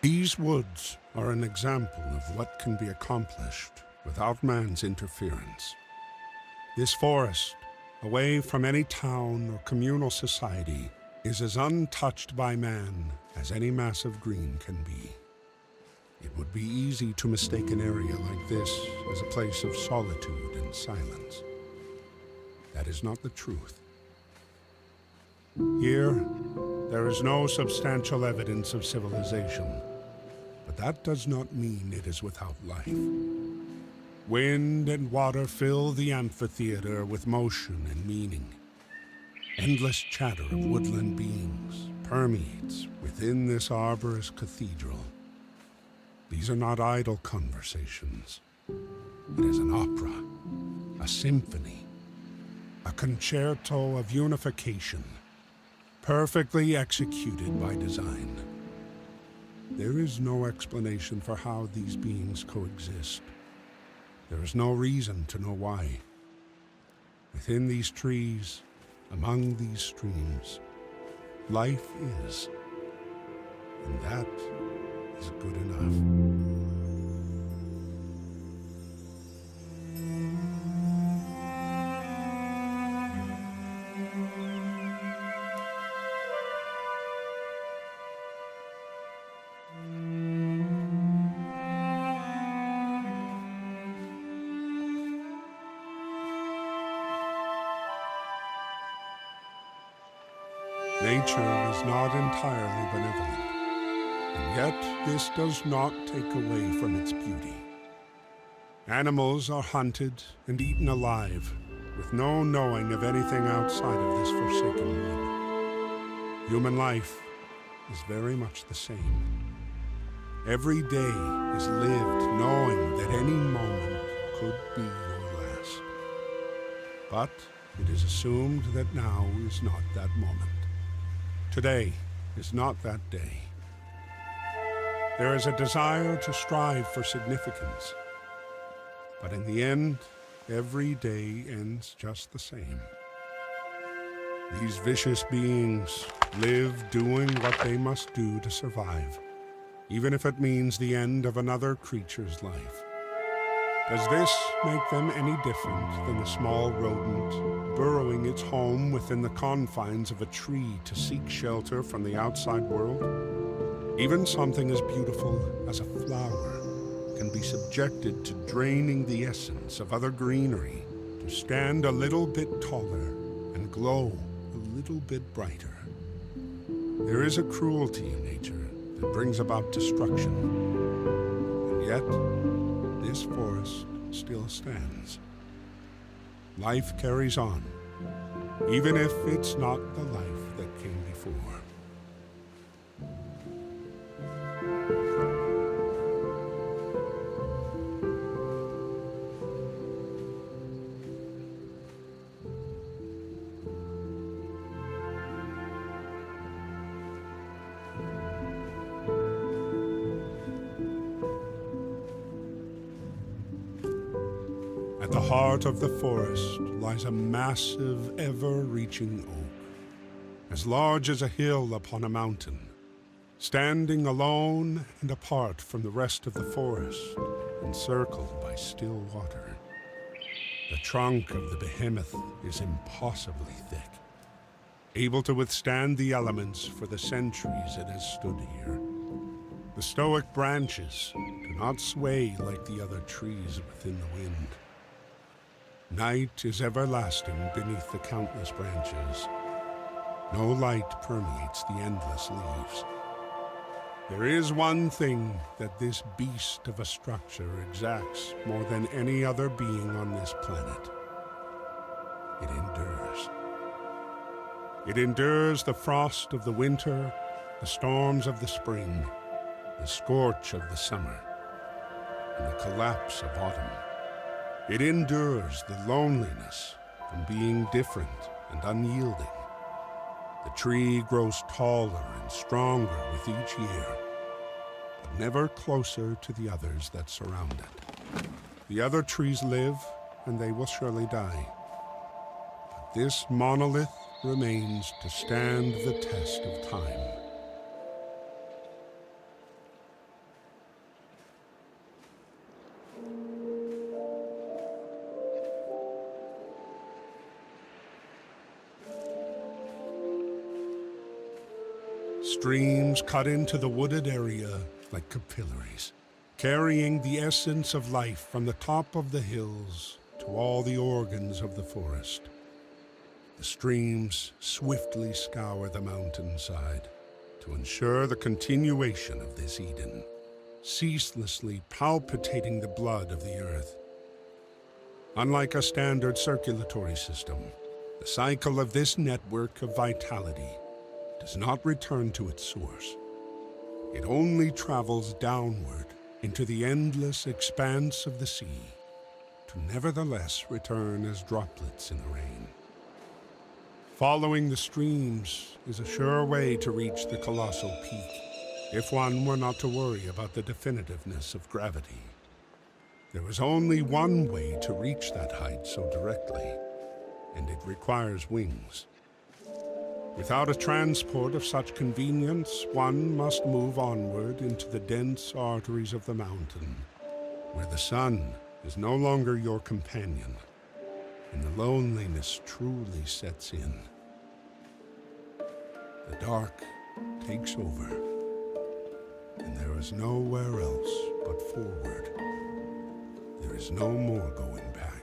These woods are an example of what can be accomplished without man's interference. This forest, away from any town or communal society, is as untouched by man as any mass of green can be. It would be easy to mistake an area like this as a place of solitude and silence. That is not the truth. Here, there is no substantial evidence of civilization, but that does not mean it is without life. Wind and water fill the amphitheater with motion and meaning. Endless chatter of woodland beings permeates within this arborous cathedral. These are not idle conversations. It is an opera, a symphony, a concerto of unification, perfectly executed by design. There is no explanation for how these beings coexist. There is no reason to know why. Within these trees, among these streams, life is, and that is good enough. Nature is not entirely benevolent, and yet this does not take away from its beauty. Animals are hunted and eaten alive, with no knowing of anything outside of this forsaken wood. Human life is very much the same. Every day is lived knowing that any moment could be your last. But it is assumed that now is not that moment. Today is not that day. There is a desire to strive for significance, but in the end, every day ends just the same. These vicious beings live doing what they must do to survive, even if it means the end of another creature's life. Does this make them any different than the small rodent burrowing its home within the confines of a tree to seek shelter from the outside world? Even something as beautiful as a flower can be subjected to draining the essence of other greenery to stand a little bit taller and glow a little bit brighter. There is a cruelty in nature that brings about destruction, and yet this forest still stands. Life carries on, even if it's not the life that came before. At the heart of the forest lies a massive, ever-reaching oak, as large as a hill upon a mountain, standing alone and apart from the rest of the forest, encircled by still water. The trunk of the behemoth is impossibly thick, able to withstand the elements for the centuries it has stood here. The stoic branches do not sway like the other trees within the wind. Night is everlasting beneath the countless branches. No light permeates the endless leaves. There is one thing that this beast of a structure exacts more than any other being on this planet. It endures. It endures the frost of the winter, the storms of the spring, the scorch of the summer, and the collapse of autumn. It endures the loneliness from being different and unyielding. The tree grows taller and stronger with each year, but never closer to the others that surround it. The other trees live, and they will surely die. But this monolith remains to stand the test of time. streams cut into the wooded area like capillaries, carrying the essence of life from the top of the hills to all the organs of the forest. The streams swiftly scour the mountainside to ensure the continuation of this Eden, ceaselessly palpitating the blood of the earth. Unlike a standard circulatory system, the cycle of this network of vitality does not return to its source. It only travels downward into the endless expanse of the sea, to nevertheless return as droplets in the rain. Following the streams is a sure way to reach the colossal peak, if one were not to worry about the definitiveness of gravity. There is only one way to reach that height so directly, and it requires wings. Without a transport of such convenience, one must move onward into the dense arteries of the mountain, where the sun is no longer your companion, and the loneliness truly sets in. The dark takes over, and there is nowhere else but forward. There is no more going back.